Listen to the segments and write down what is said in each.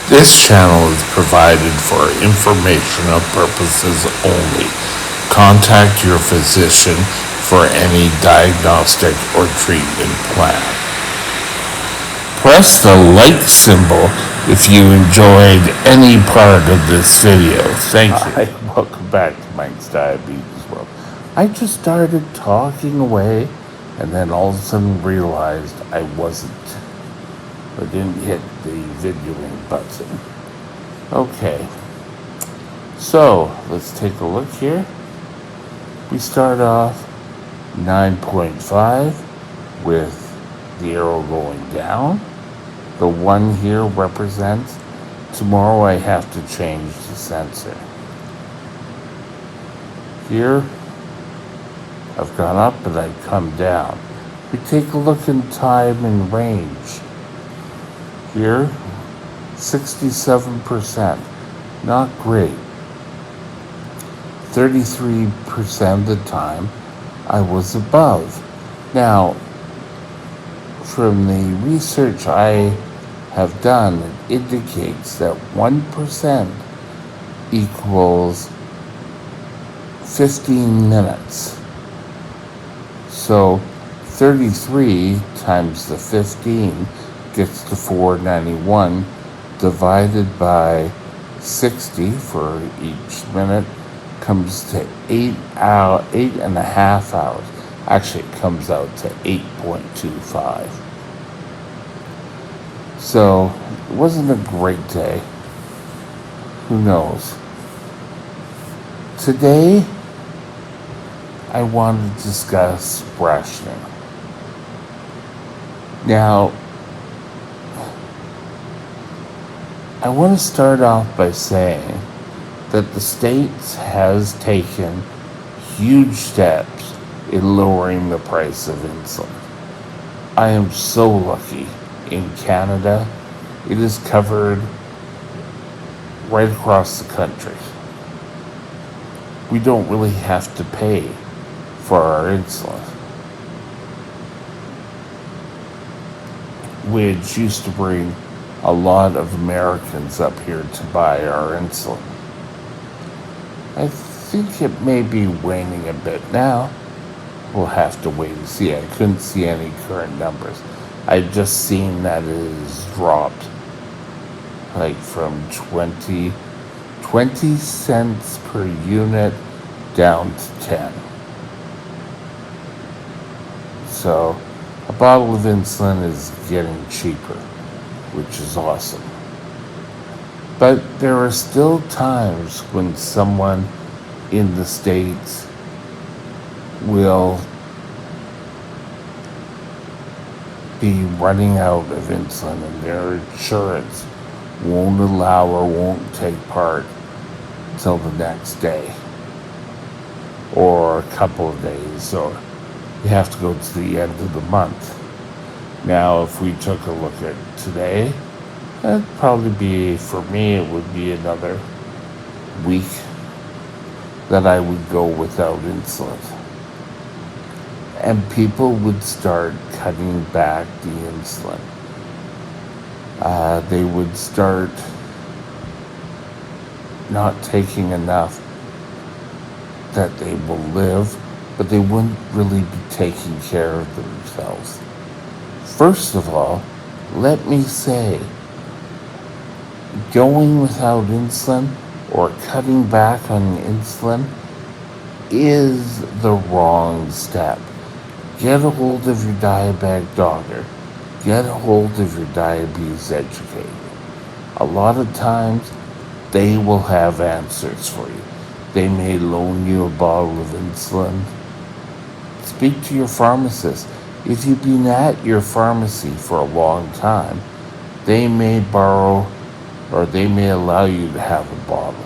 This channel is provided for informational purposes only. Contact your physician for any diagnostic or treatment plan. Press the like symbol if you enjoyed any part of this video. Thank you. Hi, welcome back to Mike's Diabetes World. I just started talking away and then all of a sudden realized I didn't hit the videoing button. Okay, so let's take a look here. We start off 9.5 with the arrow going down. The 1 here represents tomorrow I have to change the sensor. Here, I've gone up and I've come down. We take a look in time and range. Here, 67%, not great. 33% of the time, I was above. Now, from the research I have done, it indicates that 1% equals 15 minutes. So 33 times the 15 gets to 491, divided by 60 for each minute comes to 8.5 hours. Actually, it comes out to 8.25. So it wasn't a great day. Who knows? Today, I want to discuss rationing. Now, I want to start off by saying that the States has taken huge steps in lowering the price of insulin. I am so lucky. In Canada, it is covered right across the country. We don't really have to pay for our insulin, which used to bring a lot of Americans up here to buy our insulin. I think it may be waning a bit now. We'll have to wait and see. I couldn't see any current numbers. I've just seen that it has dropped like from 20 cents per unit down to 10. So a bottle of insulin is getting cheaper, which is awesome. But there are still times when someone in the States will be running out of insulin and their insurance won't allow or won't take part till the next day or a couple of days, or you have to go to the end of the month. Now, if we took a look at today, that'd probably be, for me, it would be another week that I would go without insulin. And people would start cutting back the insulin. They would start not taking enough that they will live, but they wouldn't really be taking care of themselves. First of all, let me say, going without insulin or cutting back on insulin is the wrong step. Get a hold of your diabetic doctor. Get a hold of your diabetes educator. A lot of times, they will have answers for you. They may loan you a bottle of insulin. Speak to your pharmacist. If you've been at your pharmacy for a long time, they may borrow or they may allow you to have a bottle.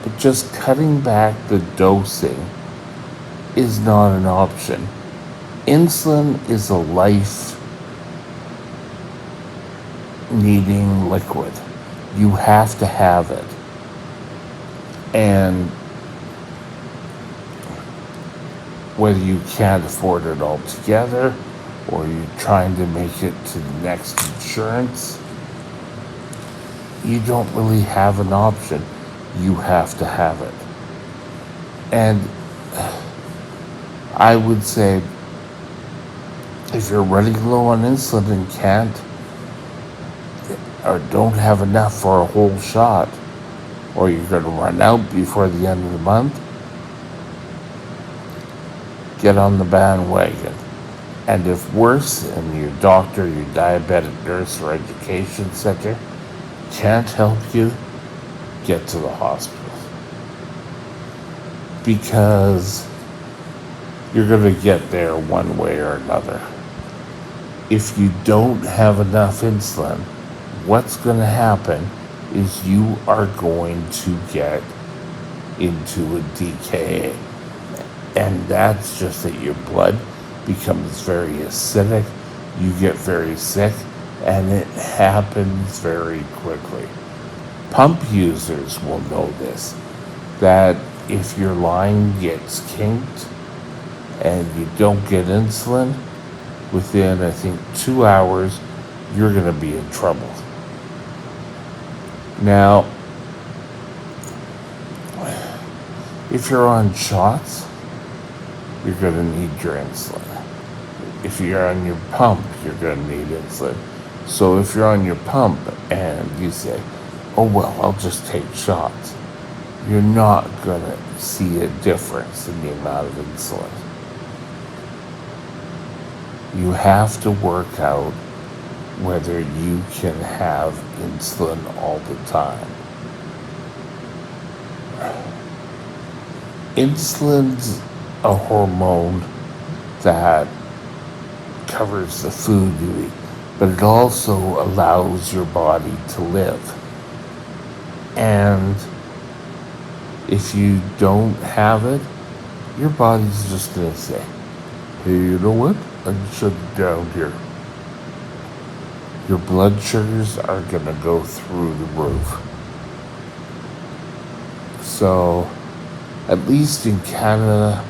But just cutting back the dosing is not an option. Insulin is a life-needing liquid. You have to have it. And whether you can't afford it altogether or you're trying to make it to the next insurance, you don't really have an option. You have to have it. And I would say if you're running low on insulin and can't or don't have enough for a whole shot, or you're going to run out before the end of the month, get on the bandwagon. And if worse, and your doctor, your diabetic nurse or education center can't help you, get to the hospital. Because you're going to get there one way or another. If you don't have enough insulin, what's going to happen is you are going to get into a DKA. And that's just that your blood becomes very acidic, you get very sick, and it happens very quickly. Pump users will know this, that if your line gets kinked and you don't get insulin, within, I think, 2 hours, you're going to be in trouble. Now, if you're on shots, you're going to need your insulin. If you're on your pump, you're going to need insulin. So if you're on your pump and you say, oh, well, I'll just take shots, you're not going to see a difference in the amount of insulin. You have to work out whether you can have insulin all the time. Insulin's a hormone that covers the food you eat, but it also allows your body to live. And if you don't have it, your body's just going to say, hey, you know what? I'm shut down here. Your blood sugars are going to go through the roof. So, at least in Canada,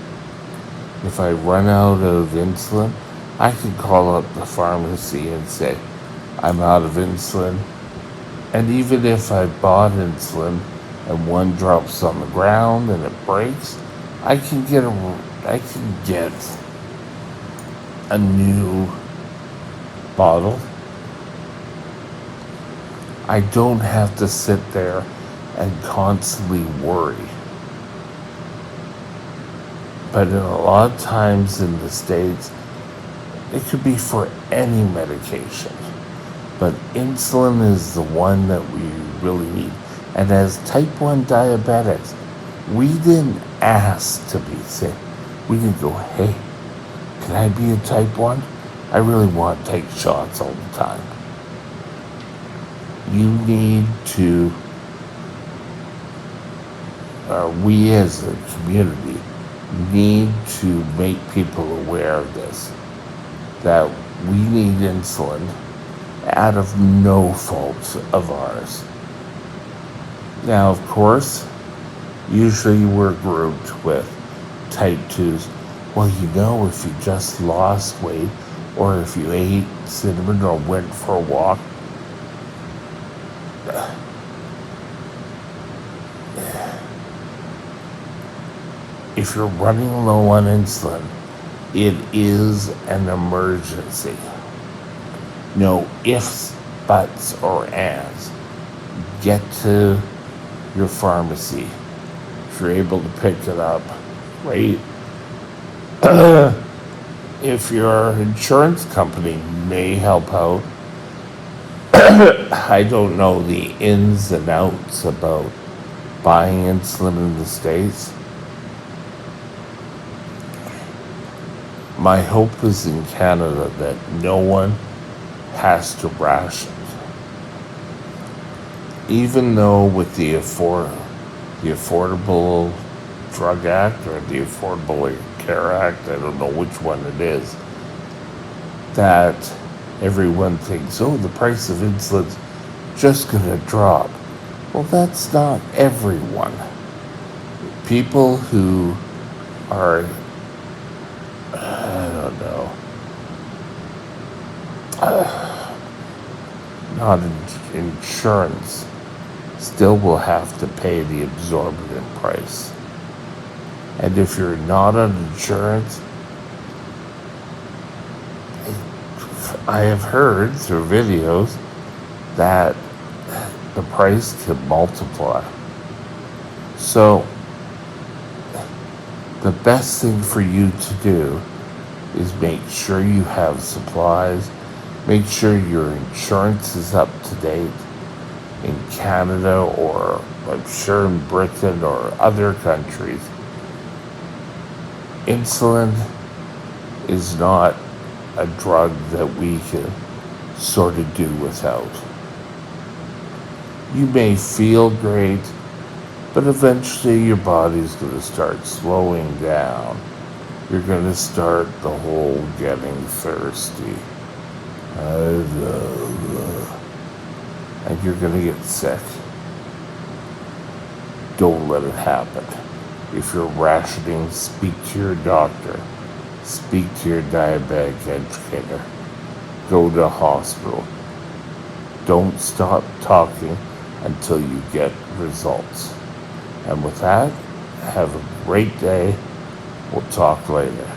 if I run out of insulin, I can call up the pharmacy and say, I'm out of insulin. And even if I bought insulin and one drops on the ground and it breaks, I can get a new bottle. I don't have to sit there and constantly worry. But in a lot of times in the States, it could be for any medication. But insulin is the one that we really need. And as type 1 diabetics, we didn't ask to be sick. We didn't go, hey, can I be a type 1? I really want to take shots all the time. You need to, we as a community, need to make people aware of this, that we need insulin out of no fault of ours. Now, of course, usually we're grouped with type 2s. Well, you know, if you just lost weight, or if you ate cinnamon or went for a walk, if you're running low on insulin, it is an emergency. No ifs, buts, or ands. Get to your pharmacy. If you're able to pick it up, great. If your insurance company may help out, I don't know the ins and outs about buying insulin in the States. My hope is in Canada that no one has to ration. Even though with the Affordable Drug Act or the Affordable Care Act, I don't know which one it is, that everyone thinks, oh, the price of insulin's just going to drop. Well, that's not everyone. People who are, I don't know, not in insurance still will have to pay the exorbitant price. And if you're not on insurance, I have heard through videos that the price can multiply. So the best thing for you to do is make sure you have supplies, make sure your insurance is up to date in Canada, or I'm sure in Britain or other countries. Insulin is not a drug that we can sort of do without. You may feel great, but eventually your body's going to start slowing down. You're going to start the whole getting thirsty. And you're going to get sick. Don't let it happen. If you're rationing, speak to your doctor. Speak to your diabetic educator. Go to a hospital. Don't stop talking until you get results. And with that, have a great day. We'll talk later.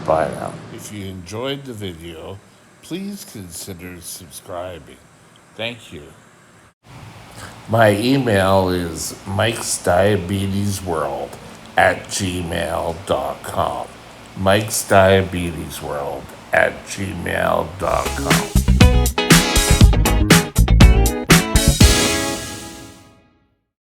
Bye now. If you enjoyed the video, please consider subscribing. Thank you. My email is mikesdiabetesworld@gmail.com. mikesdiabetesworld@gmail.com.